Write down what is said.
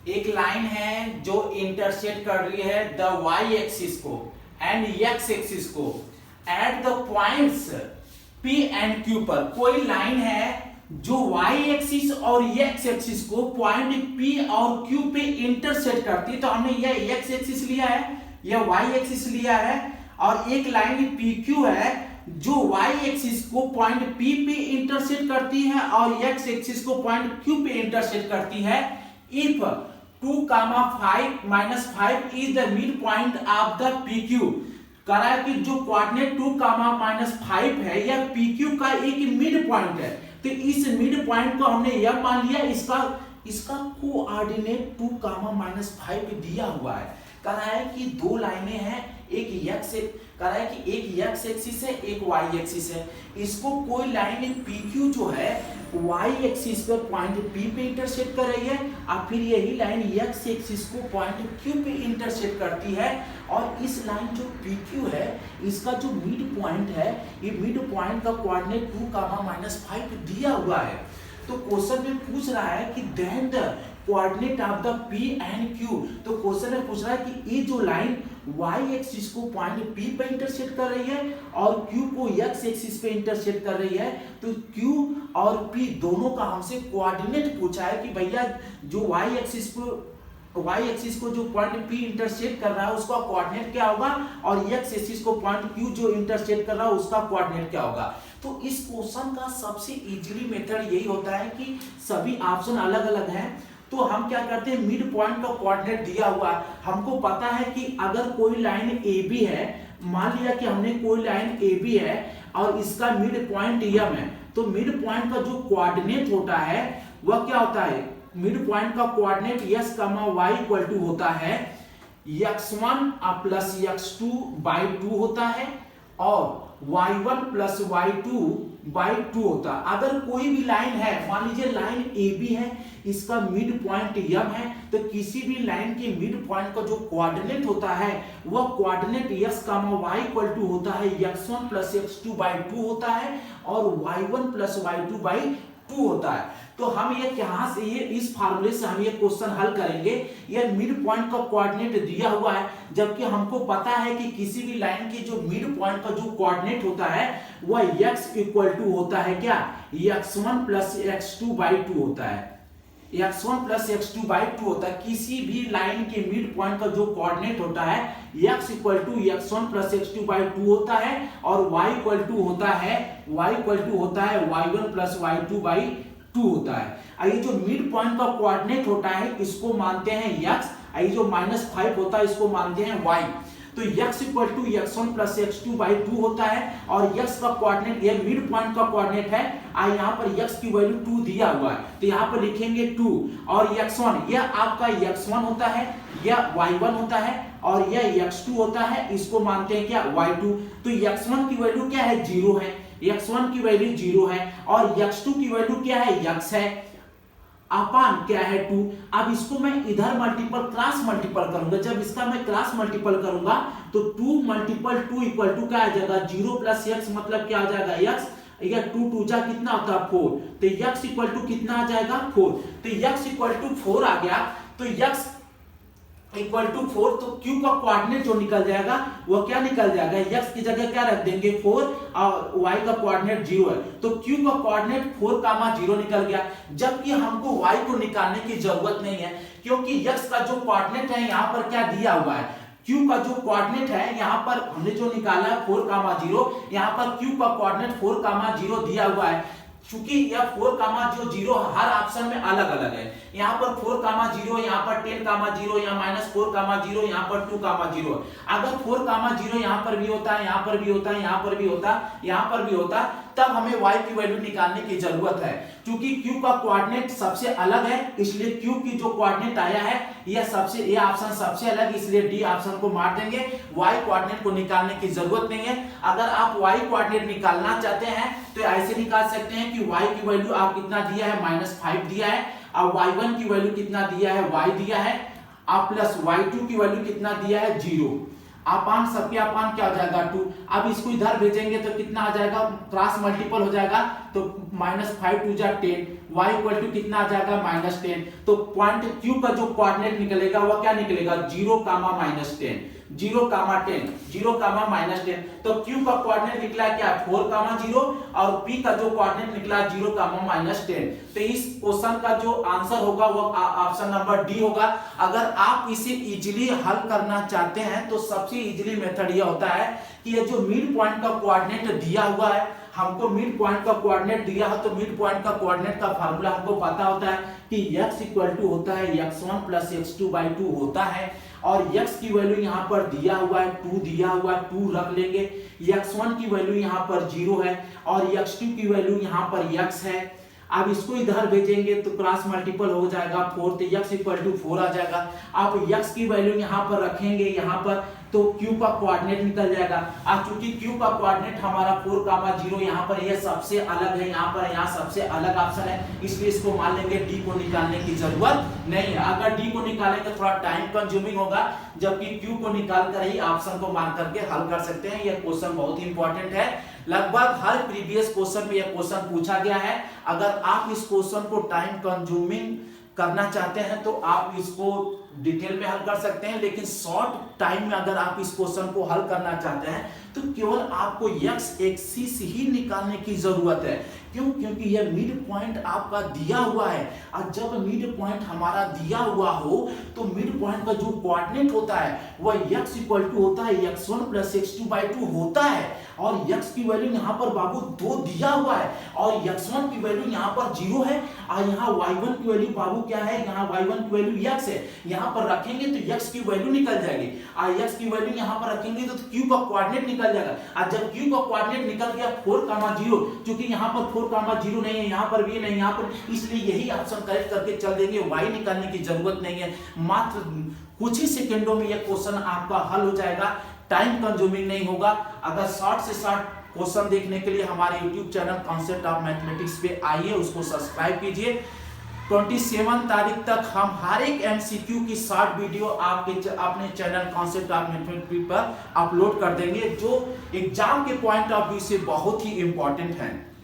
एक लाइन है जो इंटरसेक्ट कर रही है द वाई एक्सिस को एंड एक्स एक्सिस को at the points P and Q पर। कोई लाइन है जो वाई एक्सिस और एक्स एक्सिस को पॉइंट पी और क्यू पे इंटरसेक्ट करती है। तो हमने यह एक्स एक्सिस लिया है, यह वाई एक्सिस लिया है, और एक लाइन पी क्यू है जो वाई एक्सिस को पॉइंट पी पे इंटरसेक्ट करती है और एक्स एक्सिस को पॉइंट क्यू पे इंटरसेक्ट करती है। If 2, 5 - 5 is the mid point of the P Q. कह रहा है कि जो कोऑर्डिनेट 2, -5 है यह पी क्यू का एक मिड पॉइंट है। तो इस मिड पॉइंट को हमने यह मान लिया, इसका कोऑर्डिनेट 2, -5 दिया हुआ है। कह रहा है कि दो लाइनें हैं, कह रहा है कि एक एक्स एक्सिस है, एक वाई एक्सिस है। इसको कोई लाइन पी क्यू जो है वाई एक्सिस पे पॉइंट पी पे इंटरसेक्ट कर रही है और फिर यही लाइन एक्स एक्सिस को पॉइंट क्यू पे इंटरसेक्ट करती है। और इस लाइन जो पी क्यू है इसका जो मिड पॉइंट है, ये मिड पॉइंट का कोऑर्डिनेट 2, -5 दिया हुआ है। तो क्वेश्चन में पूछ रहा है कि then the coordinate of the p and q. तो क्वेश्चन में पूछ रहा है कि ये जो लाइन वाई एक्सिस को पॉइंट पी पे इंटरसेक्ट कर रही है और क्यू को एक्स एक्सिस पे इंटरसेक्ट कर रही है, तो क्यू और पी दोनों का हमसे कोऑर्डिनेट पूछा है कि भैया जो वाई एक्सिस को जो पॉइंट पी इंटरसेक्ट कर रहा है उसका कोऑर्डिनेट क्या होगा और एक्स एक्सिस को पॉइंट क्यू जो इंटरसेक्ट कर रहा है उसका कोऑर्डिनेट क्या होगा। तो इस क्वेश्चन का सबसे इजीली मेथड यही होता है कि सभी ऑप्शन अलग अलग हैं, तो हम क्या करते हैं, मिड पॉइंट का कोऑर्डिनेट दिया हुआ है, हमको पता है कि अगर कोई लाइन ए बी है, मान लिया कि हमने कोई लाइन ए बी है और इसका मिड पॉइंट एम है, तो मिड पॉइंट का जो कोऑर्डिनेट होता है वह क्या होता है, मिड पॉइंट का coordinate x, y equal to होता है x1 प्लस x2 बाई 2 होता है और y1 प्लस y2 बाई 2 होता है। अगर कोई भी लाइन है, मान लीजिए लाइन ए बी है, इसका मिड पॉइंट m है, तो किसी भी लाइन के मिड पॉइंट का जो कोऑर्डिनेट होता है वह coordinate x, y equal to होता है x1 प्लस x2 बाई 2 होता है और y1 प्लस y2 बाई 2 होता है। तो हम ये यहाँ से ये इस फार्मूले से हम ये क्वेश्चन हल करेंगे। ये मिड पॉइंट का कोऑर्डिनेट दिया हुआ है, जबकि हमको पता है कि किसी भी लाइन की जो मिड पॉइंट का जो कोऑर्डिनेट होता है वह x इक्वल टू होता है क्या, x1 प्लस x2 बाई 2 होता है, x1 प्लस x2 बाई 2 होता है। किसी भी लाइन के मिड पॉइंट का जो कोऑर्डिनेट होता है x equal to x1 plus x2 by 2 होता है और y इक्वल टू होता है y1 प्लस y2 बाई 2 होता है। ये जो मिड पॉइंट का कोऑर्डिनेट होता है इसको मानते हैं x, ये जो -5 होता है इसको मानते हैं y। तो x equal to x1 plus x2 by 2 होता है और x का कोऑर्डिनेट, ये मिड पॉइंट का कोऑर्डिनेट है, यहाँ पर x की वैल्यू 2 दिया हुआ है, तो यहाँ पर लिखेंगे 2 और x1 यह आपका x1 होता है, यह y1 होता है और यह x2 होता है, इसको मानते हैं क्या, y2। तो x1 की वैल्यू क्या है, 0 है, x1 की वैल्यू 0 है और x2 की वैल्यू क्या है, x है, अपान क्या है 2। अब इसको मैं इधर क्रॉस मल्टीपल करूंगा, जब इसका मैं क्रॉस मल्टीपल करूंगा तो 2 मल्टीपल 2 इक्वल टू क्या आ जाएगा, 0 प्लस x मतलब क्या आ जाएगा x, या 2 2 जा कितना होता है 4, तो x इक्वल टू कितना आ जाएगा 4। तो x इक्वल टू 4 आ गया, तो x इक्वल टू 4, तो q का कोऑर्डिनेट जो निकल जाएगा वो क्या निकल जाएगा, x की जगह क्या रख देंगे 4 और y का कोऑर्डिनेट 0 है, तो q का कोऑर्डिनेट 4, 0 निकल गया। जबकि हमको y को निकालने की जरूरत नहीं है, क्योंकि x का जो कोऑर्डिनेट है यहाँ पर क्या दिया हुआ है, q का जो कोऑर्डिनेट है यहाँ पर हमने जो निकाला है 4, 0, यहाँ पर q का कोऑर्डिनेट 4, 0 दिया हुआ है। चूंकि यह 4, 0 हर ऑप्शन में अलग अलग है, यहाँ पर 4, 0, यहाँ पर 10, 0, यहाँ -4, 0, यहाँ पर 2, 0। अगर 4, 0 यहाँ पर भी होता है, यहाँ पर भी होता है, यहाँ पर भी होता, यहाँ पर भी होता, तब हमें y की वैल्यू निकालने की जरूरत है। क्योंकि q का कोऑर्डिनेट सबसे अलग है, इसलिए q की जो कोऑर्डिनेट आया है ये ऑप्शन सबसे अलग, इसलिए डी ऑप्शन को मार देंगे, y कोऑर्डिनेट को निकालने की जरूरत नहीं है। अगर आप y कोऑर्डिनेट निकालना चाहते हैं तो ऐसे निकाल सकते हैं कि y की वैल्यू आप कितना दिया है, -5 दिया है, और y1 की वैल्यू कितना दिया है, y दिया है, और प्लस y2 की वैल्यू कितना दिया है, 0। अपान सबके अपान क्या हो जाएगा 2। अब इसको इधर भेजेंगे तो कितना आ जाएगा, क्रॉस मल्टीपल हो जाएगा, तो -5 2 जा 10, y इक्वल टू कितना आ जाएगा -10। तो पॉइंट Q का जो कोऑर्डिनेट निकलेगा वो क्या निकलेगा 0, -10, 0, 10, 0, -10। तो Q का कोऑर्डिनेट निकला क्या 4, 0 और P का जो कोऑर्डिनेट निकला 0, -10। तो इस क्वेश्चन का जो आंसर होगा वो ऑप्शन नंबर डी होगा। अगर आप इसे इजीली हल करना चाहते हैं तो सबसे इजीली मेथड ये होता है कि ये जो मिड पॉइंट का कोऑर्डिनेट दिया हुआ है, हमको मिड पॉइंट का कोऑर्डिनेट दिया है तो मिड पॉइंट का कोऑर्डिनेट का फार्मूला हमको पता होता है कि x इक्वल टू होता है x1 प्लस x2/2 होता है। और x की वैल्यू यहाँ पर दिया हुआ है 2 दिया हुआ है, 2 रख लेंगे। x1 की वैल्यू यहाँ पर 0 है और x2 की वैल्यू यहाँ पर x है। अब इसको इधर भेजेंगे तो क्रॉस मल्टीपल हो जाएगा 4, तो x इक्वल टू 4 आ जाएगा। आप x की वैल्यू यहाँ पर रखेंगे यहाँ पर तो Q का कोऑर्डिनेट निकल जाएगा। अब चूंकि Q का कोऑर्डिनेट हमारा 4, 0 यहाँ पर ये सबसे अलग है, यहाँ पर यहाँ सबसे अलग ऑप्शन है, इसलिए इसको मान लेंगे D को निकालने की जरूरत नहीं है। अगर D को निकालेंगे थोड़ा टाइम कंज्यूमिंग होगा, जबकि Q को निकाल कर ही ऑप्शन को मान करके हल कर सकते हैं। यह क्वेश्चन बहुत इंपॉर्टेंट है, लगभग हर प्रीवियस क्वेश्चन में यह क्वेश्चन पूछा गया है। अगर आप इस क्वेश्चन को टाइम कंज्यूमिंग करना चाहते हैं तो आप इसको डिटेल में हल कर सकते हैं, लेकिन शॉर्ट टाइम में अगर आप इस क्वेश्चन को हल करना चाहते हैं तो केवल आपको x एक्सिस ही निकालने की जरूरत है। क्यों? क्योंकि यह मिड पॉइंट आपका दिया हुआ है और जब मिड पॉइंट हमारा दिया हुआ हो तो मिड पॉइंट का जो कोऑर्डिनेट होता है वह x इक्वल टू होता है x1 प्लस x2/2 होता है। और x की वैल्यू यहाँ पर बाबू 2 दिया हुआ है और x1 की वैल्यू यहाँ पर 0 है और यहाँ y1 की वैल्यू बाबू क्या है, यहाँ y1 की वैल्यू x है। यहाँ पर रखेंगे तो x की वैल्यू निकल जाएगी और x की वैल्यू यहाँ पर रखेंगे तो q का कोऑर्डिनेट निकल जाएगा। और जब q का कोऑर्डिनेट निकल गया 4, 0, क्योंकि यहाँ पर 4, 0 नहीं है, यहाँ पर भी नहीं, यहाँ पर, इसलिए यही ऑप्शन करेक्ट करके चल देंगे। y निकालने की जरूरत नहीं है, मात्र कुछ ही सेकंडों में यह क्वेश्चन आपका हल हो जाएगा, टाइम कंज्यूमिंग नहीं होगा। अगर शॉर्ट से शॉर्ट क्वेश्चन देखने के लिए हमारे YouTube channel concept of mathematics पे आइए, उसको सब्सक्राइब कीजिए। 27 तारीख तक हम हर एक MCQ की शॉर्ट वीडियो आपके अपने चैनल कॉन्सेप्ट ऑफ मैथमेटिक्स पर अपलोड कर देंगे, जो एग्जाम के पॉइंट ऑफ व्यू से बहुत ही इंपॉर्टेंट है।